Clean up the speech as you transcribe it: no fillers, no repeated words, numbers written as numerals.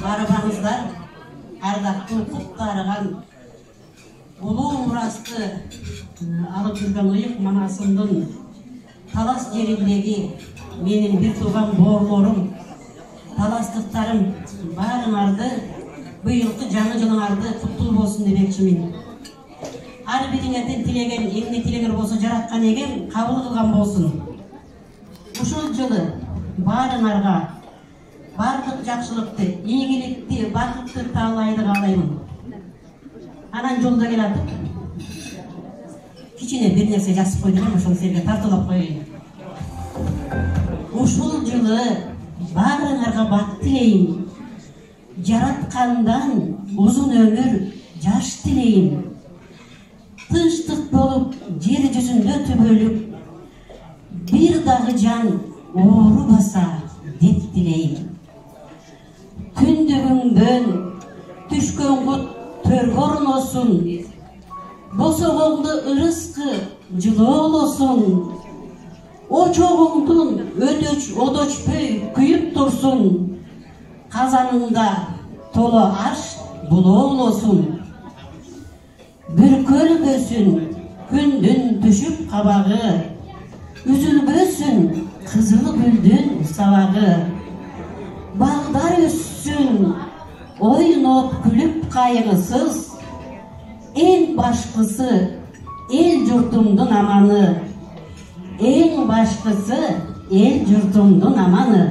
Арбаңыздар, ардақтың құттарыған ұлы мұрасты алып жүрген ұйық манасымдың талас жеріндегі менің бір туған борлорым, таластықтарым барыңарды, бұйылқы жаңы жылыңарды құттыл болсын демекшімін. Ар біріңерден тілеген, еңне тілегер болса жаратқан еген, қабыл қылған болсын. Ушыл жылы барыңарға барлық жақшылықты, игілікті, бақытты талайды қалаймын. Анан жолда келатып, кичине бір нәрсе жазып қойдым, ошоны сізге тартылап қойайын. Ушул жылы барыңарға бақ тілейін, жаратқандан uzun ömür, жаш тілейін. Тыныштық болып, жер жүзінде түбөліп, bir дағы жан оору баса деп тілейін. Күндігіңден түшкен құт төргі орыносун, босоғыңды ырысқы жылы олосын, очоғыңдың өдөч одочпөй күйіп тұрсын, қазаныңда толы аш бұлы олосын. Бүркөлбөсүн күндүн түшүп қабағы, үзүлбөсүн қызыл гүлдүн сабағы. Бағдар өссүн ойноп күлүп кайгысыз, эң башкысы эл журтумдун аманы. Эң башкысы эл журтумдун аманы.